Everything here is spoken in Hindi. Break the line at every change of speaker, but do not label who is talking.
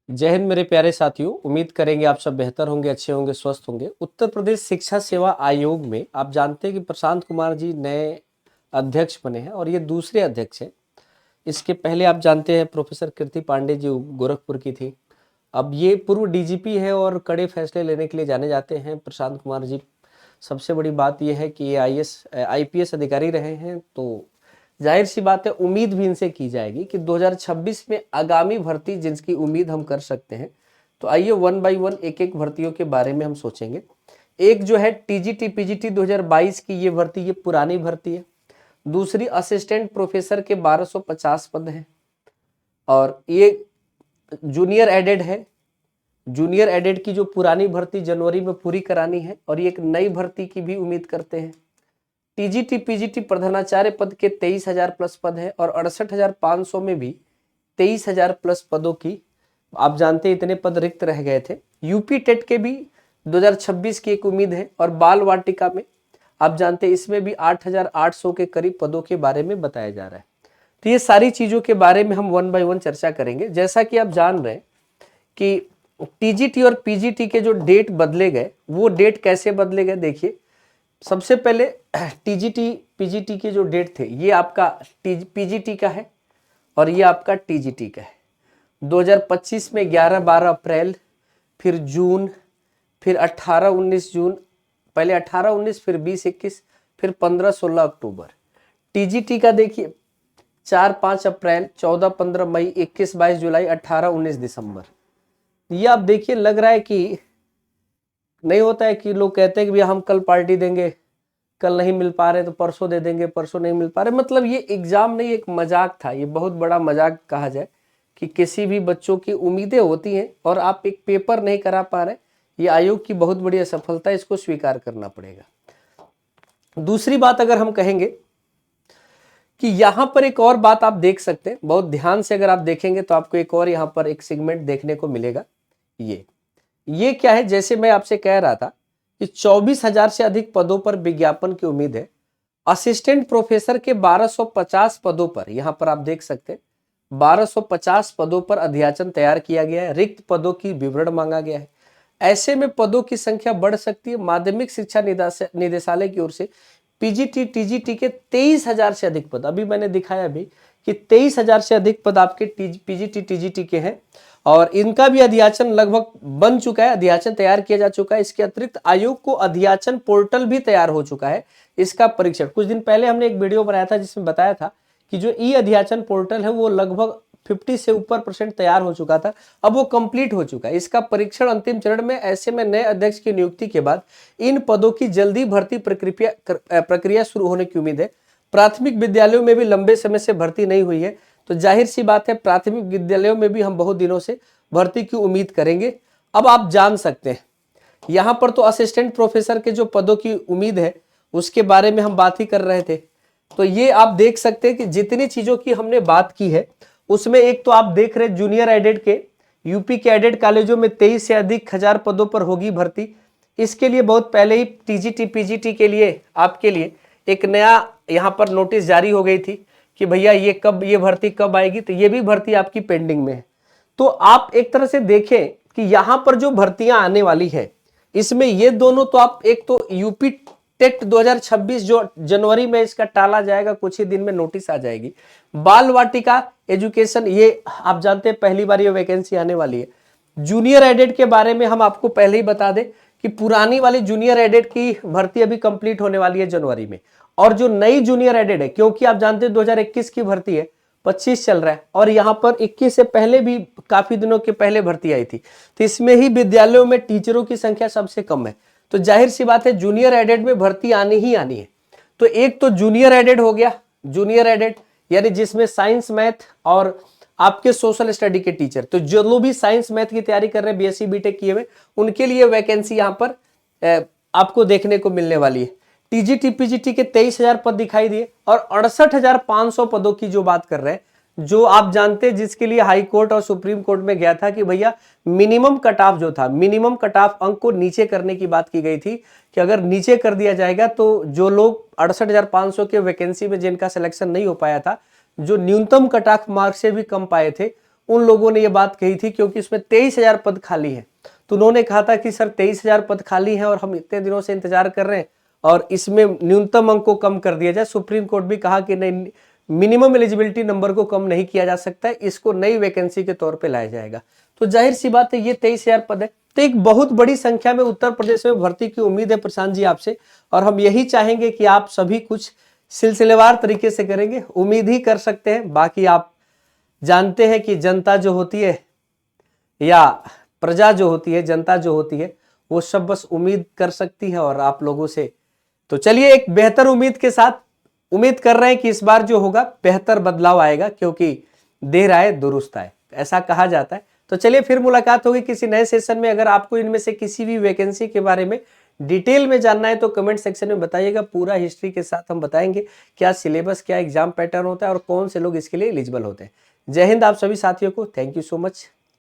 जय हिंद मेरे प्यारे साथियों। उम्मीद करेंगे आप सब बेहतर होंगे, अच्छे होंगे, स्वस्थ होंगे। उत्तर प्रदेश शिक्षा सेवा आयोग में आप जानते हैं कि प्रशांत कुमार जी नए अध्यक्ष बने हैं और ये दूसरे अध्यक्ष हैं। इसके पहले आप जानते हैं प्रोफेसर कीर्ति पांडे जी गोरखपुर की थी। अब ये पूर्व डीजीपी है और कड़े फैसले लेने के लिए जाने जाते हैं प्रशांत कुमार जी। सबसे बड़ी बात यह है कि ये आईपीएस अधिकारी रहे हैं, तो जाहिर सी बात है उम्मीद भी इनसे की जाएगी कि 2026 में आगामी भर्ती जिनकी उम्मीद हम कर सकते हैं। तो आइए वन बाय वन एक एक भर्तियों के बारे में हम सोचेंगे। एक जो है टीजीटी पीजीटी 2022 की ये भर्ती, ये पुरानी भर्ती है। दूसरी असिस्टेंट प्रोफेसर के 1250 पद हैं और ये जूनियर एडेड है। जूनियर एडेड की जो पुरानी भर्ती जनवरी में पूरी करानी है और ये एक नई भर्ती की भी उम्मीद करते हैं। टीजीटी पीजीटी प्रधानाचार्य पद के 23,000 प्लस पद है और 68,500 में भी 23,000 प्लस पदों की आप जानते हैं इतने पद रिक्त रह गए थे। यूपी टेट के भी 2026 की एक उम्मीद है और बाल वाटिका में आप जानते हैं इसमें भी 8,800 के करीब पदों के बारे में बताया जा रहा है। तो ये सारी चीजों के बारे में हम वन बाय वन चर्चा करेंगे। जैसा कि आप जान रहे हैं कि टीजीटी और पीजीटी के जो डेट बदले गए, वो डेट कैसे बदले गए देखिए। सबसे पहले टीजीटी पीजीटी के जो डेट थे, ये आपका पीजीटी का है और ये आपका टीजीटी का है। 2025 में 11-12 अप्रैल, फिर जून, फिर 18-19 जून, पहले 18-19, फिर 20-21, फिर 15-16 अक्टूबर। टीजीटी का देखिए 4-5 अप्रैल, 14-15 मई, 21-22 जुलाई, 18-19 दिसंबर। ये आप देखिए, लग रहा है कि नहीं होता है कि लोग कहते हैं कि भैया हम कल पार्टी देंगे, कल नहीं मिल पा रहे तो परसों दे देंगे, परसों नहीं मिल पा रहे। मतलब ये एग्जाम नहीं, एक मजाक था। ये बहुत बड़ा मजाक कहा जाए कि किसी भी बच्चों की उम्मीदें होती हैं और आप एक पेपर नहीं करा पा रहे, ये आयोग की बहुत बड़ी असफलता है, इसको स्वीकार करना पड़ेगा। दूसरी बात अगर हम कहेंगे कि यहां पर एक और बात आप देख सकते हैं, बहुत ध्यान से अगर आप देखेंगे तो आपको एक और यहां पर एक सेगमेंट देखने को मिलेगा। ये क्या है, जैसे मैं आपसे कह रहा था कि 24,000 से अधिक पदों पर विज्ञापन की उम्मीद है। असिस्टेंट प्रोफेसर के 1250 पदों पर, यहां पर आप देख सकते हैं 1250 पदों पर अध्याचन तैयार किया गया है। रिक्त पदों की विवरण मांगा गया है। ऐसे में पदों की संख्या बढ़ सकती है। माध्यमिक शिक्षा निदेशालय की ओर से पीजीटी टीजीटी के 23,000 से अधिक पद, अभी मैंने दिखाया भी कि 23,000 से अधिक पद आपके पीजीटी टीजीटी के हैं और इनका भी अध्याचन लगभग बन चुका है, अध्याचन तैयार किया जा चुका है। इसके अतिरिक्त आयोग को अध्याचन पोर्टल भी तैयार हो चुका है। इसका परीक्षण कुछ दिन पहले हमने एक वीडियो बनाया था जिसमें बताया था कि जो ई अध्याचन पोर्टल है वो लगभग 50 से ऊपर % तैयार हो चुका था, अब वो कंप्लीट हो चुका है। इसका परीक्षण अंतिम चरण में। ऐसे में नए अध्यक्ष की नियुक्ति के बाद इन पदों की जल्दी भर्ती प्रक्रिया शुरू होने की उम्मीद है। प्राथमिक विद्यालयों में भी लंबे समय से भर्ती नहीं हुई है, तो जाहिर सी बात है प्राथमिक विद्यालयों में भी हम बहुत दिनों से भर्ती की उम्मीद करेंगे। अब आप जान सकते हैं यहां पर तो असिस्टेंट प्रोफेसर के जो पदों की उम्मीद है उसके बारे में हम बात ही कर रहे थे। तो ये आप देख सकते हैं कि जितनी चीजों की हमने बात की है उसमें एक तो आप देख रहे जूनियर एडेड के, यूपी के एडेड कॉलेजों में 23 से अधिक हजार पदों पर होगी भर्ती। इसके लिए बहुत पहले ही टीजीटी पीजीटी के लिए आपके लिए एक नया यहां पर नोटिस जारी हो गई थी कि भैया ये भर्ती कब आएगी। तो ये भी भर्ती आपकी पेंडिंग में है। तो आप एक तरह से देखें कि यहां पर जो भर्तियां आने वाली है इसमें ये दोनों तो आप, एक तो यूपी टेट 2026 जो जनवरी में इसका टाला जाएगा, कुछ ही दिन में नोटिस आ जाएगी। बाल वाटिका एजुकेशन, ये आप जानते हैं पहली बार ये वैकेंसी आने वाली है। जूनियर एडेड के बारे में हम आपको पहले ही बता दें कि पुरानी वाली जूनियर एडेड की भर्ती अभी कंप्लीट होने वाली है जनवरी में, और जो नई जूनियर एडेड है, क्योंकि आप जानते हैं 2021 की भर्ती है, 25 चल रहा है और यहां पर 21 से पहले भी काफी दिनों के पहले भर्ती आई थी, तो इसमें ही विद्यालयों में टीचरों की संख्या सबसे कम है। तो जाहिर सी बात है जूनियर एडेड में भर्ती आनी ही आनी है। तो एक तो जूनियर एडेड हो गया, जूनियर एडेड यानी जिसमें साइंस मैथ और आपके सोशल स्टडी के टीचर, तो जो लोग भी साइंस मैथ की तैयारी कर रहे हैं, बीएससी बीटेक किए हुए, उनके लिए वैकेंसी यहां पर आपको देखने को मिलने वाली है। टीजीटी पीजीटी के 23,000 पद दिखाई दिए और 68,500 पदों की जो बात कर रहे हैं, जो आप जानते हैं जिसके लिए हाई कोर्ट और सुप्रीम कोर्ट में गया था कि भैया मिनिमम कट ऑफ जो था, मिनिमम कट ऑफ अंक को नीचे करने की बात की गई थी कि अगर नीचे कर दिया जाएगा तो जो लोग 68,500 के वैकेंसी में जिनका सिलेक्शन नहीं हो पाया था, जो न्यूनतम कट ऑफ मार्क से भी कम पाए थे, उन लोगों ने ये बात कही थी, क्योंकि इसमें 23,000 पद खाली है। तो उन्होंने कहा था कि सर 23,000 पद खाली हैं और हम इतने दिनों से इंतजार कर रहे हैं और इसमें न्यूनतम अंक को कम कर दिया जाए। सुप्रीम कोर्ट भी कहा कि नहीं, मिनिमम एलिजिबिलिटी नंबर को कम नहीं किया जा सकता है, इसको नई वैकेंसी के तौर पे लाया जाएगा। तो जाहिर सी बात है ये 23,000 पद है, तो एक बहुत बड़ी संख्या में उत्तर प्रदेश में भर्ती की उम्मीद है प्रशांत जी आपसे, और हम यही चाहेंगे कि आप सभी कुछ सिलसिलेवार तरीके से करेंगे। उम्मीद ही कर सकते हैं, बाकी आप जानते हैं कि जनता जो होती है या प्रजा जो होती है, जनता जो होती है, वो सब बस उम्मीद कर सकती है और आप लोगों से। तो चलिए एक बेहतर उम्मीद के साथ उम्मीद कर रहे हैं कि इस बार जो होगा बेहतर बदलाव आएगा, क्योंकि देर आए दुरुस्त आए, ऐसा कहा जाता है। तो चलिए फिर मुलाकात होगी किसी नए सेशन में। अगर आपको इनमें से किसी भी वैकेंसी के बारे में डिटेल में जानना है तो कमेंट सेक्शन में बताइएगा, पूरा हिस्ट्री के साथ हम बताएंगे क्या सिलेबस, क्या एग्जाम पैटर्न होता है और कौन से लोग इसके लिए एलिजिबल होते हैं। जय हिंद आप सभी साथियों को, थैंक यू सो मच।